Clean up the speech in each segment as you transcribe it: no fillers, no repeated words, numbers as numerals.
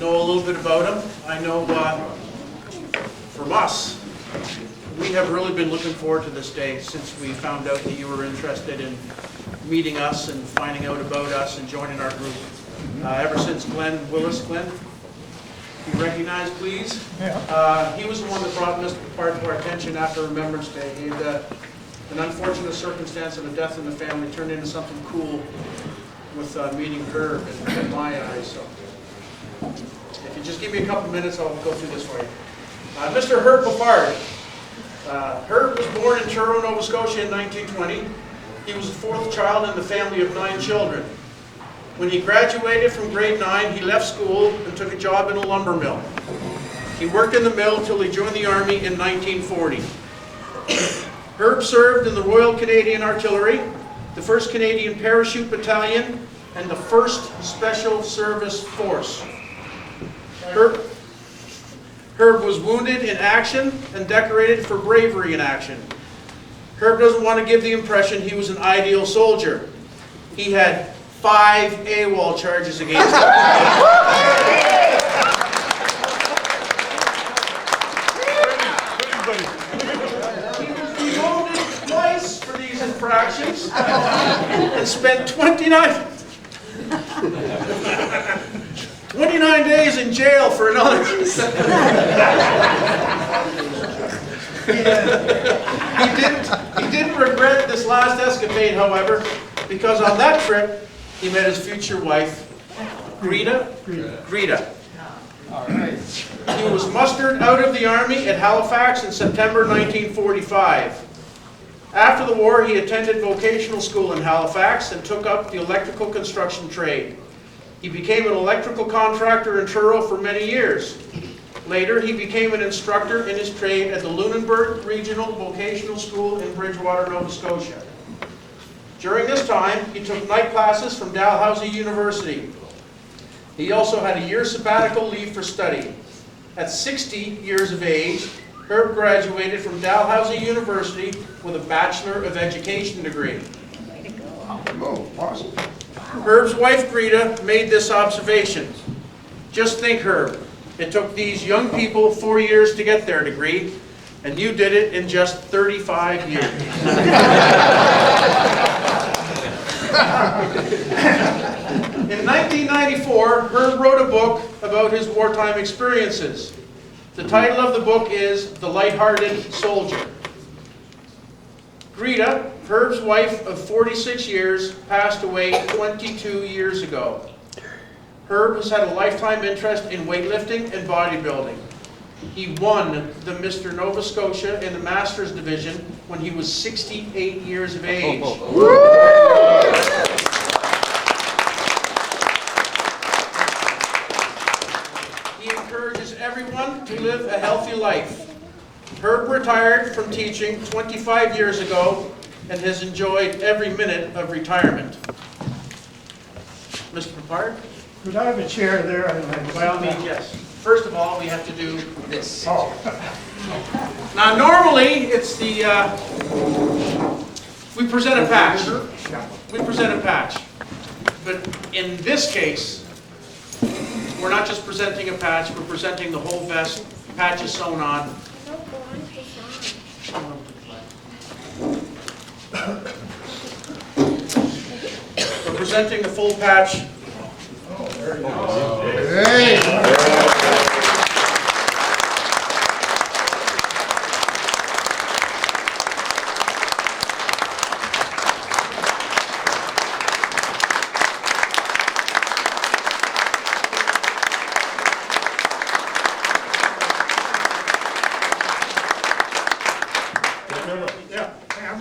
know a little bit about him. I know from us, we have really been looking forward to this day since we found out that you were interested in meeting us and finding out about us and joining our group. Ever since Glenn Willis, Glenn, you recognize, please? Yeah. He was the one that brought Mr. Peppard to our attention after Remembrance Day. He had an unfortunate circumstance of a death in the family turned into something cool with meeting Herb in my eyes. So, if you just give me a couple minutes, I'll go through this for you. Mr. Herb Peppard. Herb was born in Truro, Nova Scotia in 1920. He was the fourth child in the family of 9 children. When he graduated from grade 9, he left school and took a job in a lumber mill. He worked in the mill until he joined the Army in 1940. Herb served in the Royal Canadian Artillery, the 1st Canadian Parachute Battalion, and the 1st Special Service Force. Herb was wounded in action and decorated for bravery in action. Herb doesn't want to give the impression he was an ideal soldier. He had 5 AWOL charges against him. He was demoted twice for these infractions and spent 29 days in jail for another. He didn't regret this last escapade, however, because on that trip he met his future wife, Greta. All right. He was mustered out of the Army at Halifax in September 1945. After the war, he attended vocational school in Halifax and took up the electrical construction trade. He became an electrical contractor in Truro for many years. Later, he became an instructor in his trade at the Lunenburg Regional Vocational School in Bridgewater, Nova Scotia. During this time, he took night classes from Dalhousie University. He also had a year sabbatical leave for study. At 60 years of age, Herb graduated from Dalhousie University with a Bachelor of Education degree. Oh, awesome. Herb's wife, Greta, made this observation. Just think, Herb, it took these young people 4 years to get their degree, and you did it in just 35 years. In 1994, Herb wrote a book about his wartime experiences. The title of the book is The Lighthearted Soldier. Greta, Herb's wife of 46 years, passed away 22 years ago. Herb has had a lifetime interest in weightlifting and bodybuilding. He won the Mr. Nova Scotia in the Masters Division when he was 68 years of age. He encourages everyone to live a healthy life. Herb retired from teaching 25 years ago and has enjoyed every minute of retirement. Mr. Peppard? Could I have a chair there? By all means, yes. First of all, we have to do this. Oh. Now, normally, it's the, we present a patch. We present a patch. But in this case, we're not just presenting a patch, we're presenting the whole vest. Patch is sewn on. We're presenting the full patch. Oh, there you go. Hey.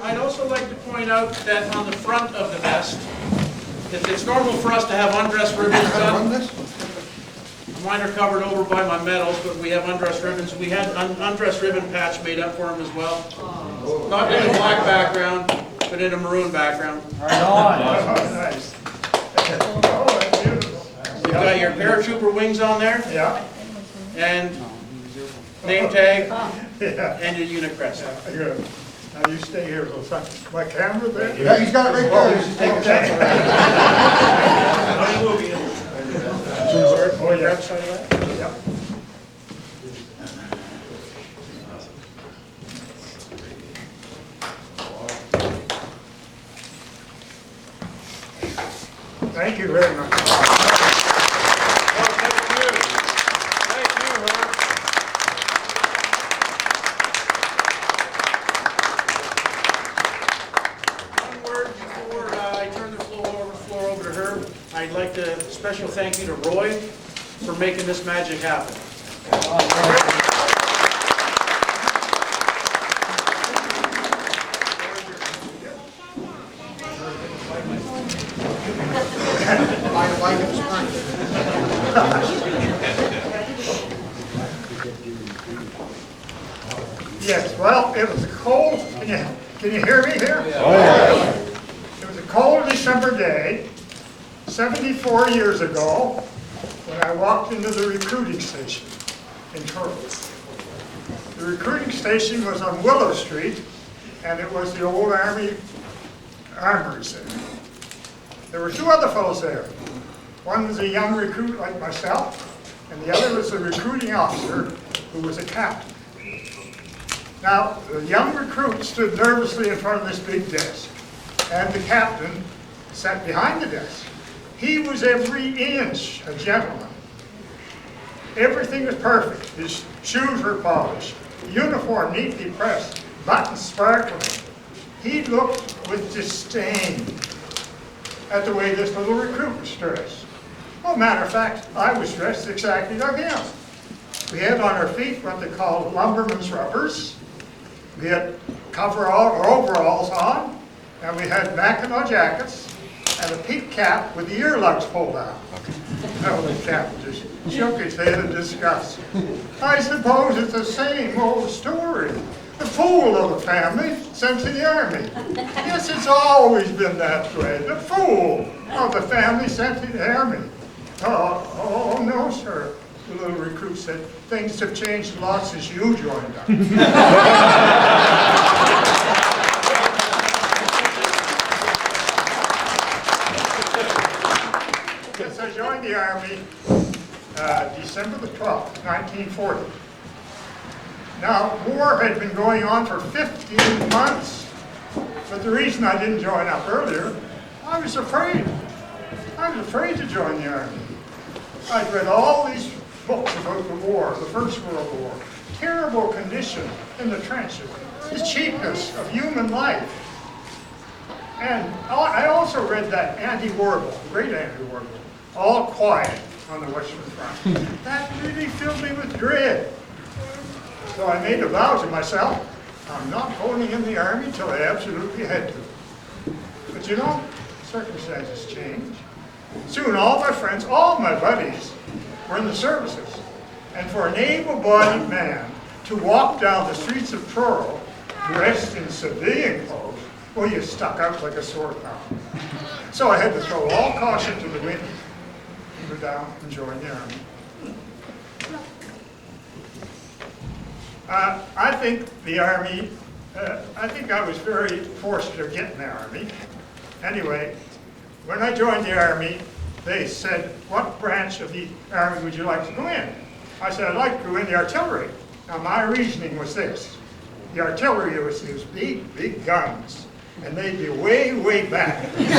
I'd also like to point out that on the front of the vest, it's normal for us to have undress ribbons done. Mine are covered over by my medals, but we have undress ribbons. We had an undress ribbon patch made up for them as well. Not in a black background, but in a maroon background. Right on. Oh, nice. Oh, that's beautiful. You've got your paratrooper wings on there, Yeah. and name tag, Yeah. and your unit crest. Good. Now you stay here for a second. My camera there? Yeah, he's got it right there. Okay. Oh, yeah. Grab side of that. special thank you to Roy for making this magic happen. Yes, well, it was a cold, can you hear me here? Yeah. It was a cold December day, 74 years ago, when I walked into the recruiting station in Truro. The recruiting station was on Willow Street, and it was the old Army armories there. There were two other fellows there. One was a young recruit like myself, and the other was a recruiting officer who was a captain. Now, the young recruit stood nervously in front of this big desk, and the captain sat behind the desk. He was every inch a gentleman. Everything was perfect. His shoes were polished, uniform neatly pressed, buttons sparkling. He looked with disdain at the way this little recruit was dressed. Well, matter of fact, I was dressed exactly like him. We had on our feet what they call lumberman's rubbers. We had overalls on, and we had Mackinaw jackets, and a peak cap with the ear lugs pulled out. No, the captain just shook his head in disgust. I suppose it's the same old story. The fool of the family sent to the army. Yes, it's always been that way. The fool of the family sent to the army. Oh, no, sir. The little recruit said, things have changed a lot since you joined us. Yes, I joined the Army December the 12th, 1940. Now, war had been going on for 15 months, but the reason I didn't join up earlier, I was afraid. I was afraid to join the Army. I'd read all these books about the war, the First World War, terrible condition in the trenches, the cheapness of human life. And I also read that anti-war book, great anti-war book, All Quiet on the Western Front. That really filled me with dread. So I made a vow to myself, I'm not going in the Army till I absolutely had to. But you know, circumstances change. Soon all my friends, all my buddies, were in the services. And for an able-bodied man to walk down the streets of Truro dressed in civilian clothes, well, you stuck out like a sore thumb. So I had to throw all caution to the wind and go down and join the Army. I think the Army, I think I was very forced to get in the Army. Anyway, when I joined the Army, they said, what branch of the Army would you like to go in? I said, I'd like to go in the artillery. Now my reasoning was this. The artillery was these big, big guns, and they'd be way, way back. and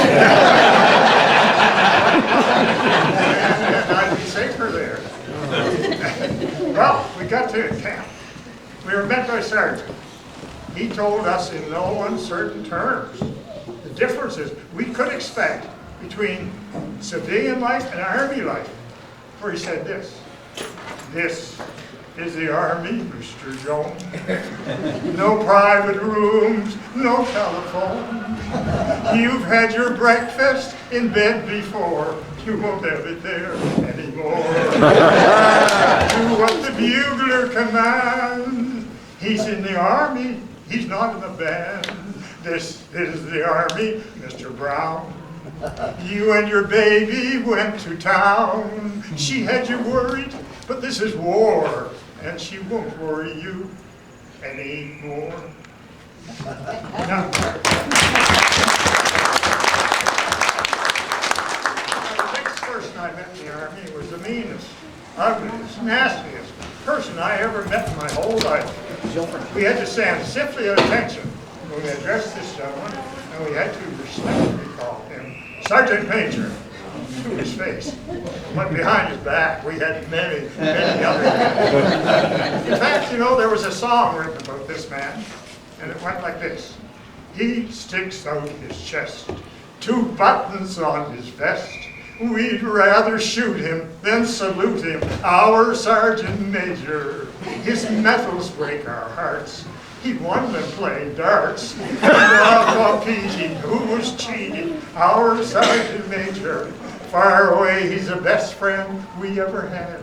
I'd be safer there. Well, we got to camp. We were met by a sergeant. He told us in no uncertain terms the differences we could expect between civilian life and Army life. For he said this is the Army, Mr. Jones. No private rooms, no telephone. You've had your breakfast in bed before. You won't have it there anymore. Do what the bugler commands. He's in the Army, he's not in the band. This is the Army, Mr. Brown. You and your baby went to town. She had you worried, but this is war, and she won't worry you anymore. Now, the next person I met in the Army was the meanest, ugliest, nastiest person I ever met in my whole life. We had to stand stiffly at attention when we addressed this gentleman, and we had to respectfully call him Sergeant Major to his face. But behind his back, we had many, many other men. In fact, you know, there was a song written about this man, and it went like this. He sticks out his chest, 2 buttons on his vest. we'd rather shoot him than salute him, our sergeant major. His medals break our hearts. He won them playing darts. Competing, who was cheating, our sergeant major. Far away, he's the best friend we ever had.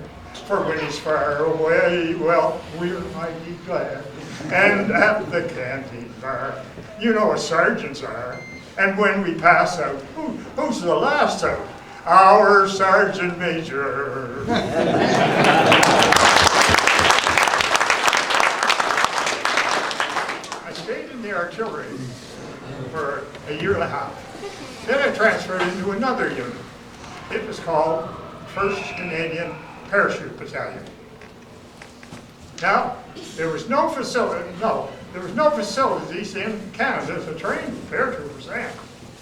For when he's far away, well, we're mighty glad. And at the canteen bar, you know what sergeants are. And when we pass out, who's the last out? Our sergeant major. I stayed in the artillery for a year and a half. Then I transferred into another unit. It was called 1st Canadian Parachute Battalion. Now, there was no facilities in Canada to train paratroopers then.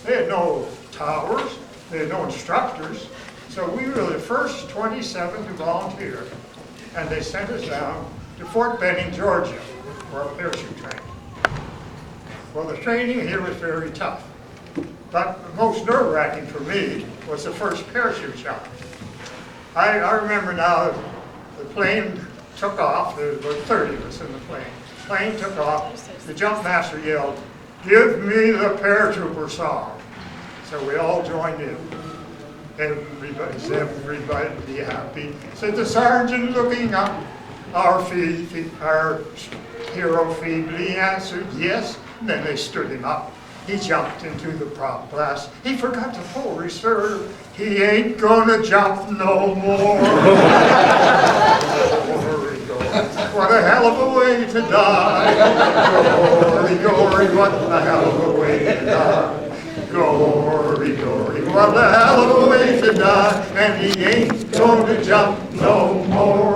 They had no towers, they had no instructors, so we were the first 27 to volunteer, and they sent us down to Fort Benning, Georgia, for our parachute training. Well, the training here was very tough, but the most nerve-wracking for me was the first parachute jump. I remember now, the plane took off. There was about 30 of us in the plane. Plane took off. The jump master yelled, "Give me the paratrooper song." So we all joined in. Everybody's everybody happy. Said the sergeant looking up. Our hero feebly answered yes. And then they stood him up. He jumped into the prop glass. He forgot to pull reserve. He ain't gonna jump no more. What a hell of a way to die. Glory, glory, what a hell of a way to die. Glory, glory, what a hell of a way to die. And he ain't gonna jump no more.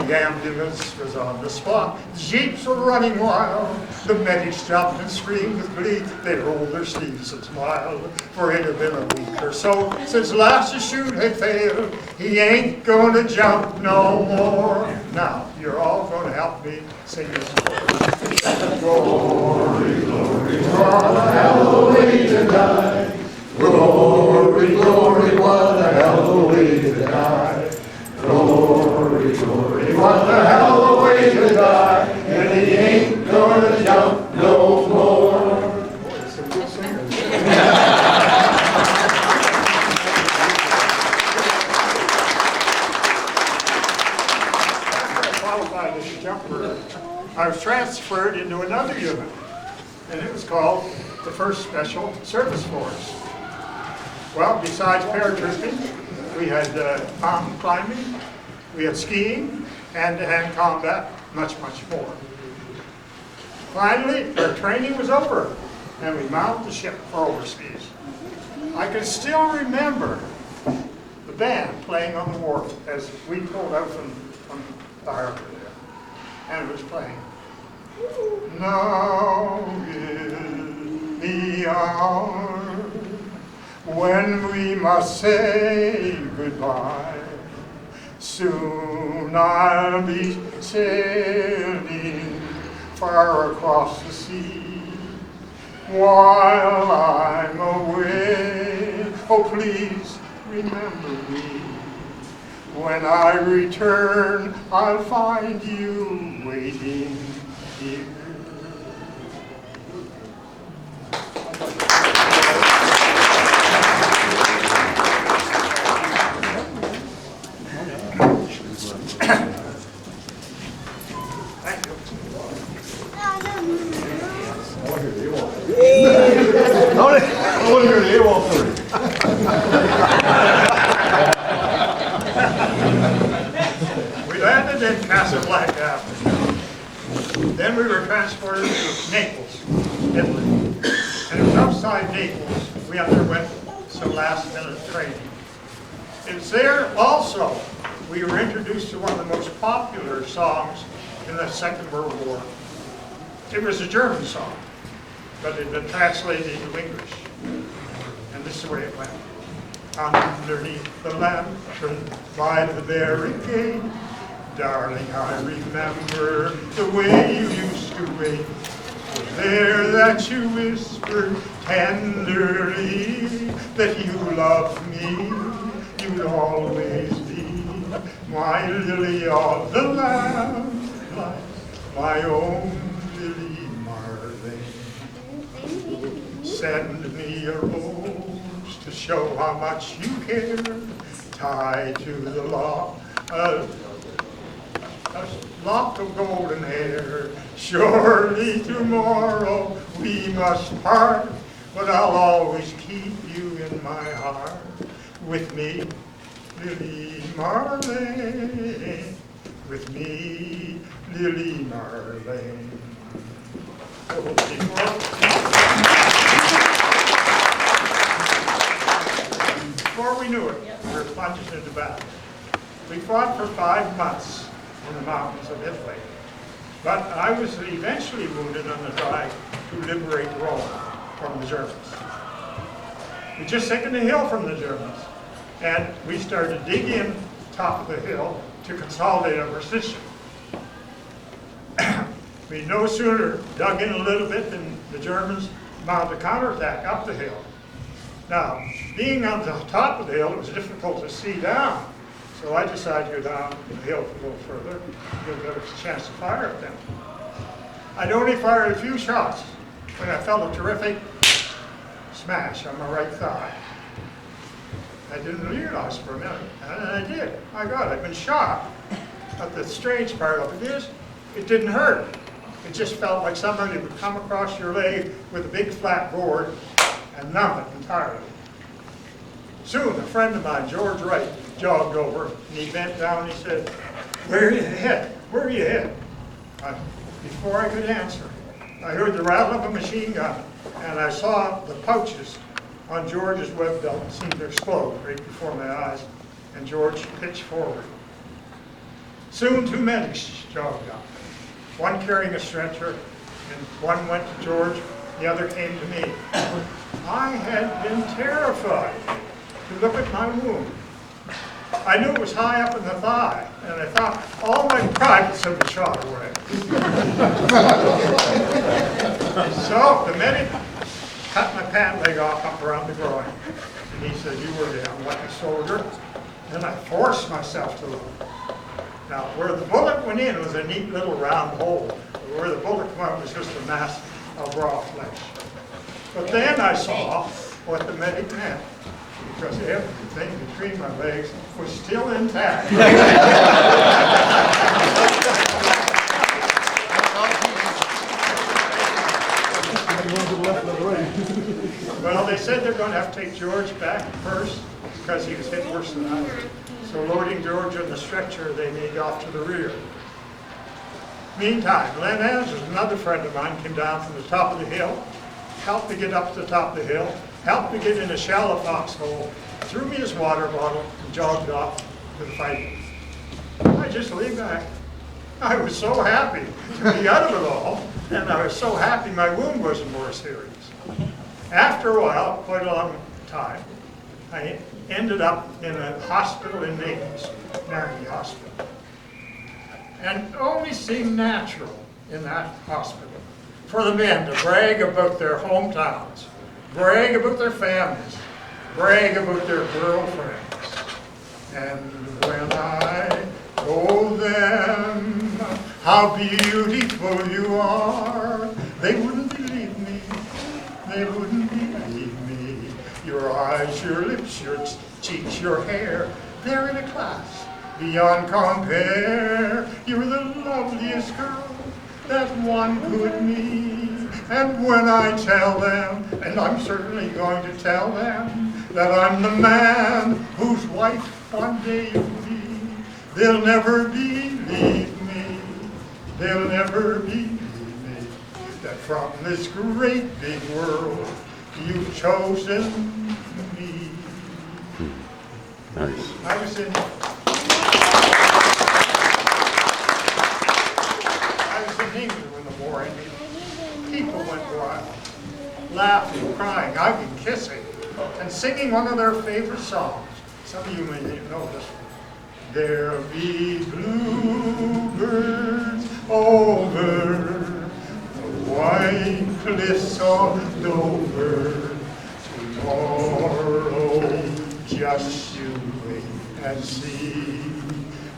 The ambulance was on the spot. The jeeps were running wild. The medics jumped and screamed with glee. They rolled their sleeves and smiled. For it had been a week or so since last the shoot had failed. He ain't gonna jump no more. Now, you're all gonna help me sing this chorus. Glory, glory, what a hell of a way to die. Glory, glory, what a hell of a way to die. Glory, glory, what a hell of a way to die. And he ain't gonna jump no more. Boy, some good singers. After I qualified as a jumper, I was transferred into another unit, and it was called the 1st Special Service Force. Well, besides paratrooping, we had mountain climbing, we had skiing, hand-to-hand combat, much, much more. Finally, our training was over, and we mounted the ship for overseas. I can still remember the band playing on the wharf as we pulled out from the harbor there, and it was playing. Now is the hour when we must say goodbye. Soon I'll be sailing far across the sea. While I'm away, oh please remember me. When I return, I'll find you waiting here. We landed in Casablanca. Then we were transported to Naples, Italy. And it was outside Naples we underwent some last-minute training. It was there also we were introduced to one of the most popular songs in the Second World War. It was a German song, but it had been translated into English. And this is the way it went. Underneath the lantern by the barricade, darling, I remember the way you used to wait. Was there that you whispered tenderly that you loved me? you'd always be my lily of the land, my own Lily Marlene. Send me a rose to show how much you care, tied to the lock, a lock of golden hair. Surely tomorrow we must part, but I'll always keep you in my heart. With me, Lily Marlene. With me, Lily Marlene. Before we knew it, we were plunged into battle. We fought for 5 months in the mountains of Italy. But I was eventually wounded on the drive to liberate Rome from the Germans. We just taken the hill from the Germans, and we started to dig in top of the hill to consolidate our position. We no sooner dug in a little bit than the Germans mounted a counterattack up the hill. Now, being on the top of the hill, it was difficult to see down. So I decided to go down the hill a little further, get a better chance to fire at them. I'd only fired a few shots when I felt a terrific smash on my right thigh. I didn't realize for a minute, and I did. My God, I'd been shot. But the strange part of it is, it didn't hurt. It just felt like somebody would come across your leg with a big flat board and numb it entirely. Soon, a friend of mine, George Wright, jogged over, and he bent down and he said, "Where are you headed? Where are you headed?" Before I could answer, I heard the rattle of a machine gun, and I saw the pouches on George's web belt seem to explode right before my eyes, and George pitched forward. Soon 2 medics jogged up, one carrying a stretcher, and one went to George, the other came to me. I had been terrified to look at my wound. I knew it was high up in the thigh, and I thought all my privates had been shot away. So the medic cut my pant leg off up around the groin, and he said, "You were the unlucky soldier." And I forced myself to look. Now, where the bullet went in was a neat little round hole. Where the bullet came out was just a mass of raw flesh. But then I saw what the medic meant, because everything between my legs was still intact. Well, they said they're going to have to take George back first because he was hit worse than I was. So loading George on the stretcher, they made off to the rear. Meantime, Len Andrews, another friend of mine, came down from the top of the hill, helped me get up to the top of the hill, helped me get in a shallow foxhole, threw me his water bottle, and jogged off to the fighting. I just lay back. I was so happy to be out of it all, and I was so happy my wound wasn't more serious. After a while, quite a long time, I ended up in a hospital in Naples, Narni Hospital. And it only seemed natural in that hospital for the men to brag about their hometowns, brag about their families, brag about their girlfriends. And when I told them how beautiful you are, they wouldn't believe me. They wouldn't believe me. Your eyes, your lips, your cheeks, your hair, they're in a class beyond compare. You're the loveliest girl that one could meet. And when I tell them, and I'm certainly going to tell them, that I'm the man whose wife one day you'll be, they'll never believe me. They'll never believe me. That from this great big world, you've chosen me. Nice. I was in England when the war ended. People went wild, laughing, crying, hugging, kissing, and singing one of their favorite songs. Some of you may know this one. There'll be bluebirds over the white cliffs of Dover tomorrow. Just you wait. and see.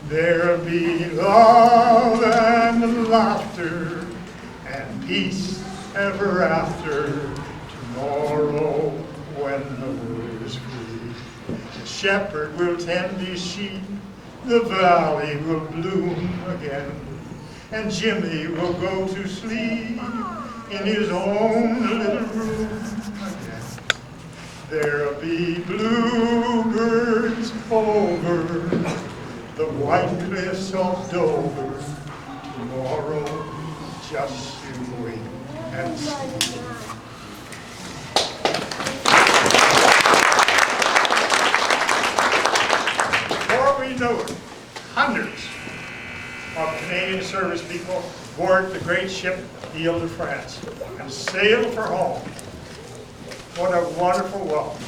There'll be love and laughter and peace ever after tomorrow when the world is free. The shepherd will tend his sheep, the valley will bloom again, and Jimmy will go to sleep in his own little room again. There'll be bluebirds over the white cliffs of Dover. Tomorrow, just you wait and see. Before we know it, hundreds of Canadian service people board the great ship, the Ile de France, and sail for home. What a wonderful welcome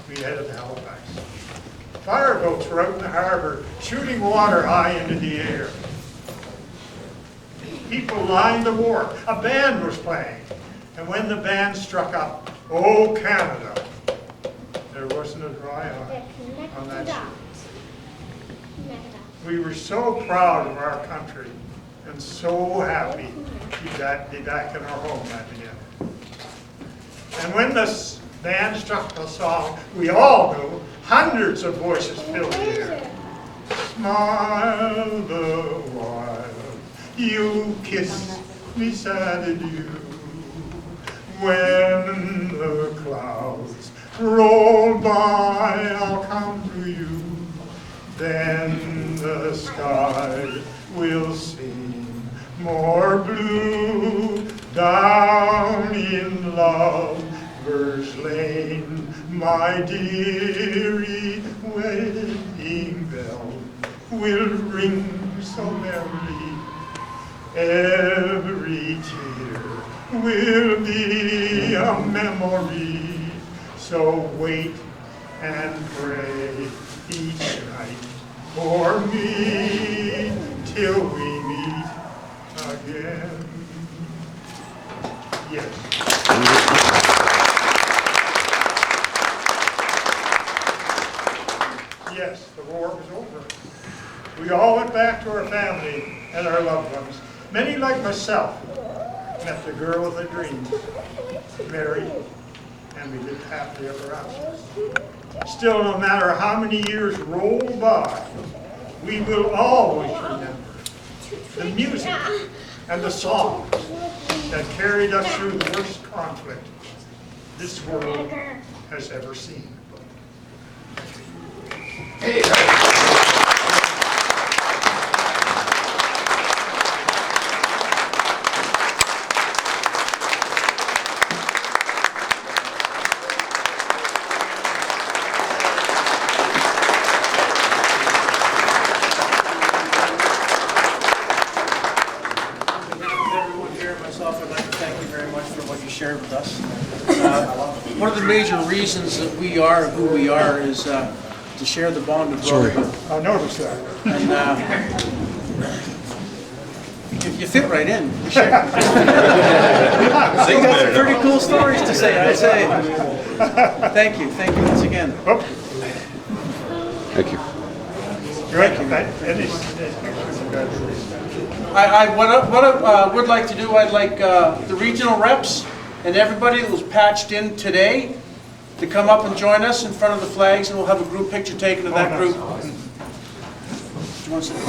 we had at Halifax. Fireboats were out in the harbor, shooting water high into the air. People lined the wharf. A band was playing. And when the band struck up, "Oh Canada," there wasn't a dry eye on that ship. We were so proud of our country and so happy to be back in our homeland again. And when the band struck the song we all knew, hundreds of voices filled the air. Smile the while you kiss me sad adieu. When the clouds roll by, I'll come to you. Then the sky will seem more blue down in Lover's Lane. My dearie, wedding bell will ring so merrily. Every tear will be a memory. So wait and pray each night for me till we meet again. Yes. Yes, the war was over. We all went back to our family and our loved ones. Many, like myself, met the girl of their dreams, married, and we lived happily ever after. Still, no matter how many years roll by, we will always remember the music and the songs that carried us through the worst conflict this world has ever seen. Hey, shared with us. One of the major reasons that we are who we are is to share the bond of brotherhood. I noticed that. And you fit right in. You share. You got some pretty cool stories to say, I'd say. Thank you once again. Oh. Thank you. What I would like to do, I'd like the regional reps and everybody that was patched in today to come up and join us in front of the flags, and we'll have a group picture taken of that group. Do you want to say?